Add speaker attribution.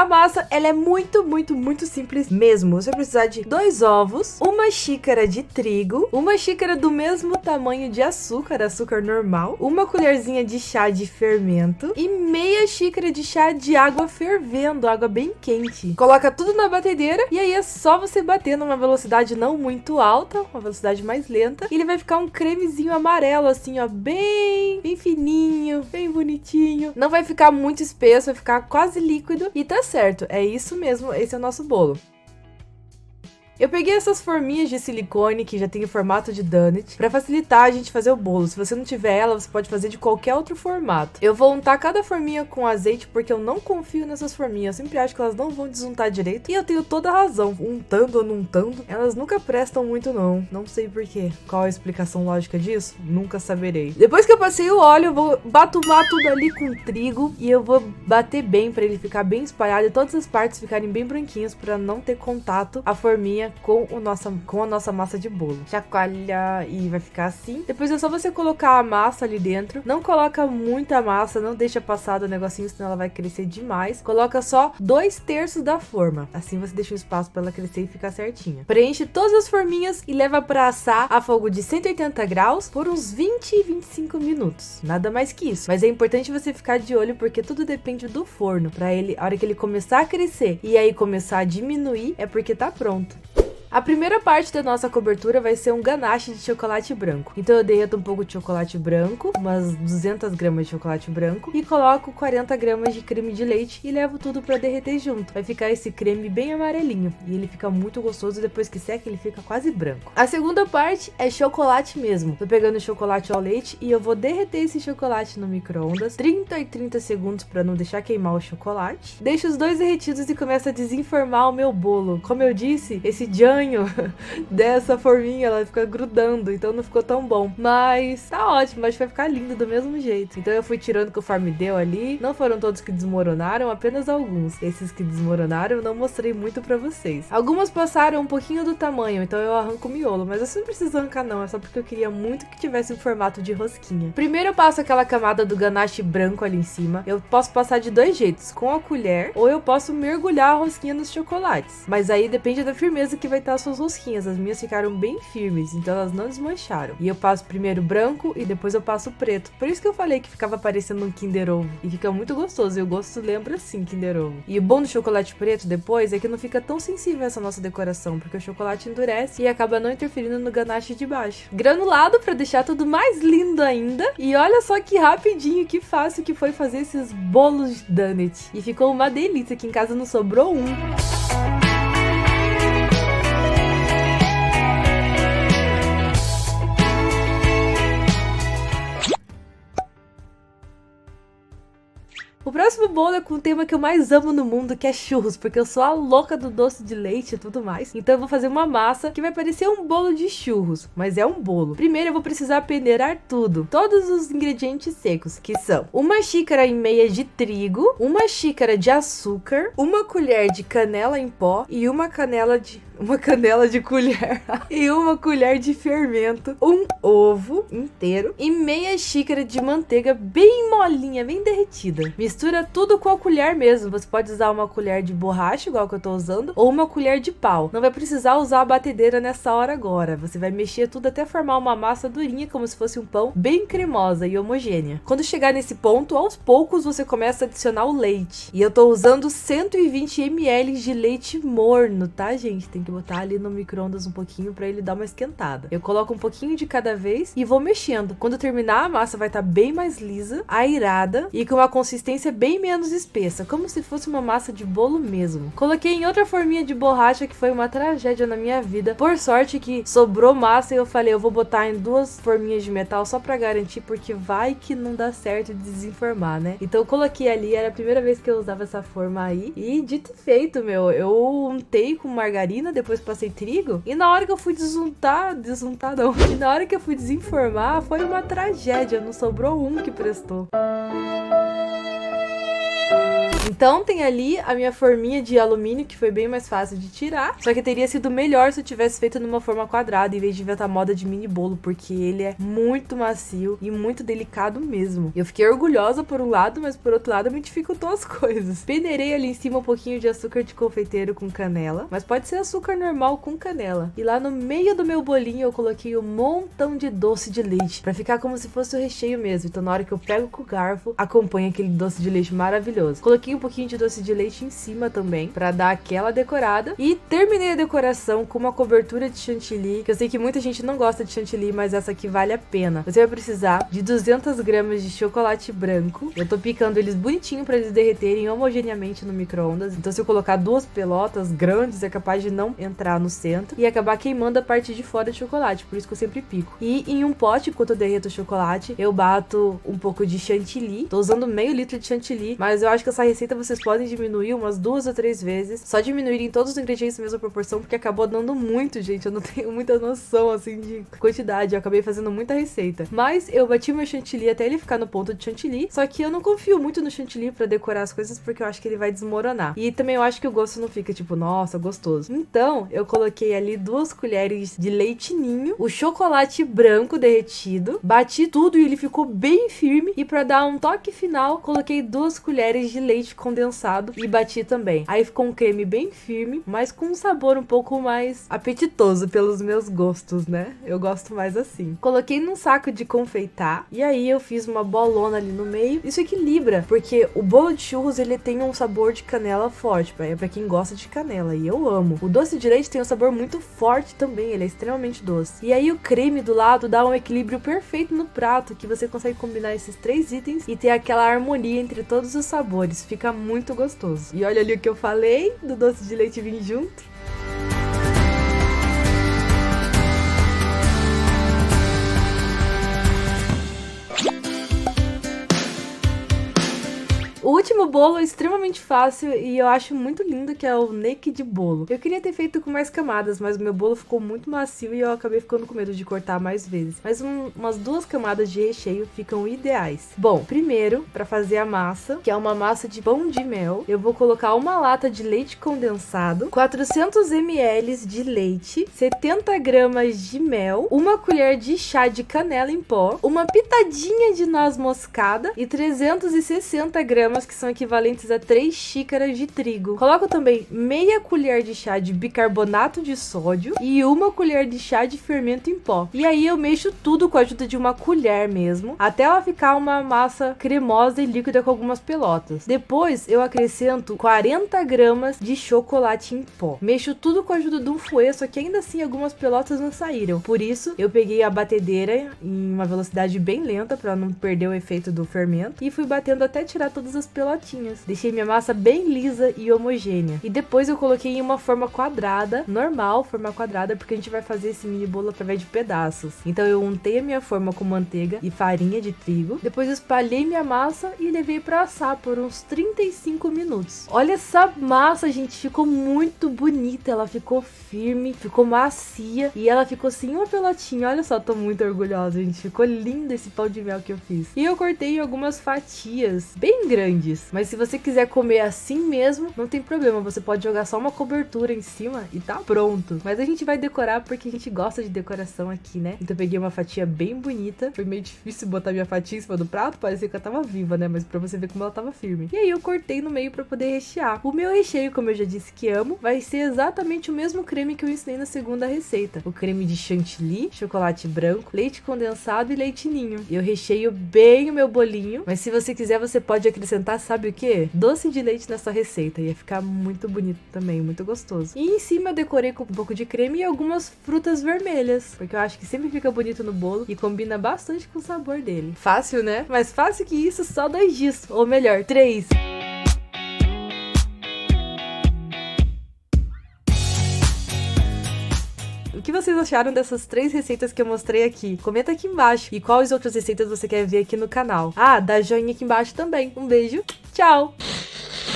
Speaker 1: A massa, ela é muito, muito, muito simples mesmo. Você vai precisar de 2 ovos, 1 xícara de trigo, 1 xícara do mesmo tamanho de açúcar, açúcar normal, 1 colherzinha de chá de fermento e meia xícara de chá de água fervendo, água bem quente. Coloca tudo na batedeira e aí é só você bater numa velocidade não muito alta, uma velocidade mais lenta, e ele vai ficar um cremezinho amarelo assim, ó, bem fininho, bem bonitinho. Não vai ficar muito espesso, vai ficar quase líquido e tá certo, é isso mesmo, esse é o nosso bolo. Eu peguei essas forminhas de silicone que já tem o formato de donut pra facilitar a gente fazer o bolo. Se você não tiver ela, você pode fazer de qualquer outro formato. Eu vou untar cada forminha com azeite porque eu não confio nessas forminhas. Eu sempre acho que elas não vão desuntar direito. E eu tenho toda a razão. Untando ou não untando, elas nunca prestam muito não. Não sei porquê. Qual a explicação lógica disso? Nunca saberei. Depois que eu passei o óleo, eu vou batumar tudo ali com trigo e eu vou bater bem pra ele ficar bem espalhado e todas as partes ficarem bem branquinhas pra não ter contato a forminha com a nossa massa de bolo. Chacoalha e vai ficar assim. Depois é só você colocar a massa ali dentro. Não coloca muita massa, não deixa passar do negocinho, senão ela vai crescer demais. Coloca só 2/3 da forma. Assim você deixa um espaço para ela crescer e ficar certinha. Preenche todas as forminhas e leva para assar a fogo de 180 graus por uns 20 e 25 minutos. Nada mais que isso. Mas é importante você ficar de olho porque tudo depende do forno. Para ele, a hora que ele começar a crescer e aí começar a diminuir, é porque tá pronto. A primeira parte da nossa cobertura vai ser um ganache de chocolate branco. Então eu derreto um pouco de chocolate branco, umas 200 gramas de chocolate branco e coloco 40 gramas de creme de leite e levo tudo pra derreter junto. Vai ficar esse creme bem amarelinho e ele fica muito gostoso, depois que seca ele fica quase branco. A segunda parte é chocolate mesmo. Tô pegando chocolate ao leite e eu vou derreter esse chocolate no micro-ondas 30 segundos pra não deixar queimar o chocolate. Deixo os dois derretidos e começo a desenformar o meu bolo. Como eu disse, esse janho dessa forminha, ela fica grudando, então não ficou tão bom. Mas tá ótimo, acho que vai ficar lindo do mesmo jeito. Então eu fui tirando conforme deu ali. Não foram todos que desmoronaram, apenas alguns. Esses que desmoronaram eu não mostrei muito pra vocês. Algumas passaram um pouquinho do tamanho, então eu arranco o miolo. Mas você não precisa arrancar não, é só porque eu queria muito que tivesse um formato de rosquinha. Primeiro eu passo aquela camada do ganache branco ali em cima. Eu posso passar de 2 jeitos, com a colher, ou eu posso mergulhar a rosquinha nos chocolates. Mas aí depende da firmeza que vai estar as suas rosquinhas. As minhas ficaram bem firmes, então elas não desmancharam. E eu passo primeiro branco e depois eu passo preto. Por isso que eu falei que ficava parecendo um Kinder Ovo. E fica muito gostoso, e o gosto lembra sim Kinder Ovo. E o bom do chocolate preto depois é que não fica tão sensível essa nossa decoração, porque o chocolate endurece e acaba não interferindo no ganache de baixo. Granulado pra deixar tudo mais lindo ainda. E olha só que rapidinho, que fácil que foi fazer esses bolos de donut. E ficou uma delícia, aqui em casa não sobrou um. O próximo bolo é com o tema que eu mais amo no mundo, que é churros, porque eu sou a louca do doce de leite e tudo mais. Então eu vou fazer uma massa que vai parecer um bolo de churros, mas é um bolo. Primeiro eu vou precisar peneirar tudo, todos os ingredientes secos, que são 1,5 xícaras de trigo, 1 xícara de açúcar, 1 colher de canela em pó e uma canela de colher e 1 colher de fermento, um ovo inteiro e meia xícara de manteiga bem molinha, bem derretida. Mistura tudo com a colher mesmo. Você pode usar uma colher de borracha, igual que eu tô usando, ou uma colher de pau. Não vai precisar usar a batedeira nessa hora agora. Você vai mexer tudo até formar uma massa durinha, como se fosse um pão, bem cremosa e homogênea. Quando chegar nesse ponto, aos poucos você começa a adicionar o leite. E eu tô usando 120 ml de leite morno, tá, gente? Tem que botar ali no micro-ondas um pouquinho pra ele dar uma esquentada. Eu coloco um pouquinho de cada vez e vou mexendo. Quando terminar, a massa vai estar bem mais lisa, airada e com uma consistência bem menos espessa, como se fosse uma massa de bolo mesmo. Coloquei em outra forminha de borracha, que foi uma tragédia na minha vida. Por sorte que sobrou massa e eu falei, eu vou botar em 2 forminhas de metal só pra garantir, porque vai que não dá certo de desenformar, né? Então eu coloquei ali, era a primeira vez que eu usava essa forma aí. E dito e feito, meu, eu untei com margarina, depois passei trigo. E na hora que eu fui desuntar não. E na hora que eu fui desenformar, foi uma tragédia, não sobrou um que prestou. Então tem ali a minha forminha de alumínio, que foi bem mais fácil de tirar. Só que teria sido melhor se eu tivesse feito numa forma quadrada, em vez de inventar moda de mini bolo, porque ele é muito macio e muito delicado mesmo. Eu fiquei orgulhosa por um lado, mas por outro lado me dificultou as coisas. Peneirei ali em cima um pouquinho de açúcar de confeiteiro com canela, mas pode ser açúcar normal com canela. E lá no meio do meu bolinho eu coloquei um montão de doce de leite, pra ficar como se fosse o recheio mesmo. Então na hora que eu pego com o garfo, acompanha aquele doce de leite maravilhoso. Coloquei um pouquinho de doce de leite em cima também, pra dar aquela decorada. E terminei a decoração com uma cobertura de chantilly, que eu sei que muita gente não gosta de chantilly, mas essa aqui vale a pena. Você vai precisar de 200 gramas de chocolate branco. Eu tô picando eles bonitinho pra eles derreterem homogeneamente no micro-ondas. Então se eu colocar duas pelotas grandes, é capaz de não entrar no centro e acabar queimando a parte de fora de chocolate, por isso que eu sempre pico. E em um pote, enquanto eu derreto o chocolate, eu bato um pouco de chantilly. Tô usando meio litro de chantilly, mas eu acho que essa receita vocês podem diminuir umas 2 ou 3 vezes. Só diminuírem todos os ingredientes na mesma proporção, porque acabou dando muito, gente. Eu não tenho muita noção, assim, de quantidade. Eu acabei fazendo muita receita. Mas eu bati meu chantilly até ele ficar no ponto de chantilly. Só que eu não confio muito no chantilly pra decorar as coisas, porque eu acho que ele vai desmoronar. E também eu acho que o gosto não fica, tipo, nossa, gostoso. Então, eu coloquei ali 2 colheres de leite ninho, o chocolate branco derretido, bati tudo e ele ficou bem firme. E pra dar um toque final, coloquei 2 colheres de leite condensado e bati também. Aí ficou um creme bem firme, mas com um sabor um pouco mais apetitoso pelos meus gostos, né? Eu gosto mais assim. Coloquei num saco de confeitar e aí eu fiz uma bolona ali no meio. Isso equilibra, porque o bolo de churros ele tem um sabor de canela forte, é pra quem gosta de canela, e eu amo. O doce de leite tem um sabor muito forte também, ele é extremamente doce. E aí o creme do lado dá um equilíbrio perfeito no prato, que você consegue combinar esses 3 itens e ter aquela harmonia entre todos os sabores. Fica muito gostoso. E olha ali o que eu falei do doce de leite vir junto. O último bolo é extremamente fácil e eu acho muito lindo, que é o naked bolo. Eu queria ter feito com mais camadas, mas o meu bolo ficou muito macio e eu acabei ficando com medo de cortar mais vezes. Mas umas 2 camadas de recheio ficam ideais. Bom, primeiro, para fazer a massa, que é uma massa de pão de mel, eu vou colocar uma lata de leite condensado, 400 ml de leite, 70 gramas de mel, uma colher de chá de canela em pó, uma pitadinha de noz moscada e 360 gramas, que são equivalentes a 3 xícaras de trigo. Coloco também meia colher de chá de bicarbonato de sódio e uma colher de chá de fermento em pó. E aí eu mexo tudo com a ajuda de uma colher mesmo, até ela ficar uma massa cremosa e líquida com algumas pelotas. Depois eu acrescento 40 gramas de chocolate em pó. Mexo tudo com a ajuda de um fouet, só que ainda assim algumas pelotas não saíram. Por isso eu peguei a batedeira em uma velocidade bem lenta para não perder o efeito do fermento e fui batendo até tirar todas as pelotinhas. Deixei minha massa bem lisa e homogênea. E depois eu coloquei em uma forma quadrada, normal, forma quadrada, porque a gente vai fazer esse mini bolo através de pedaços. Então eu untei a minha forma com manteiga e farinha de trigo. Depois eu espalhei minha massa e levei para assar por uns 35 minutos. Olha essa massa, gente, ficou muito bonita. Ela ficou firme, ficou macia e ela ficou sem uma pelotinha. Olha só, tô muito orgulhosa, gente. Ficou lindo esse pão de mel que eu fiz. E eu cortei em algumas fatias bem grandes. Mas se você quiser comer assim mesmo, não tem problema, você pode jogar só uma cobertura em cima e tá pronto. Mas a gente vai decorar porque a gente gosta de decoração aqui, né? Então eu peguei uma fatia bem bonita. Foi meio difícil botar minha fatia em cima do prato, parecia que ela tava viva, né? Mas pra você ver como ela tava firme. E aí eu cortei no meio pra poder rechear. O meu recheio, como eu já disse que amo, vai ser exatamente o mesmo creme que eu ensinei na segunda receita. O creme de chantilly, chocolate branco, leite condensado e leite ninho. Eu recheio bem o meu bolinho, mas se você quiser, você pode acrescentar, sabe o que? Doce de leite nessa receita. Ia ficar muito bonito também, muito gostoso. E em cima eu decorei com um pouco de creme e algumas frutas vermelhas, porque eu acho que sempre fica bonito no bolo e combina bastante com o sabor dele. Fácil, né? Mais fácil que isso, só 2 dias. Ou melhor, 3. O que vocês acharam dessas 3 receitas que eu mostrei aqui? Comenta aqui embaixo. E quais outras receitas você quer ver aqui no canal. Ah, dá joinha aqui embaixo também. Um beijo. Tchau!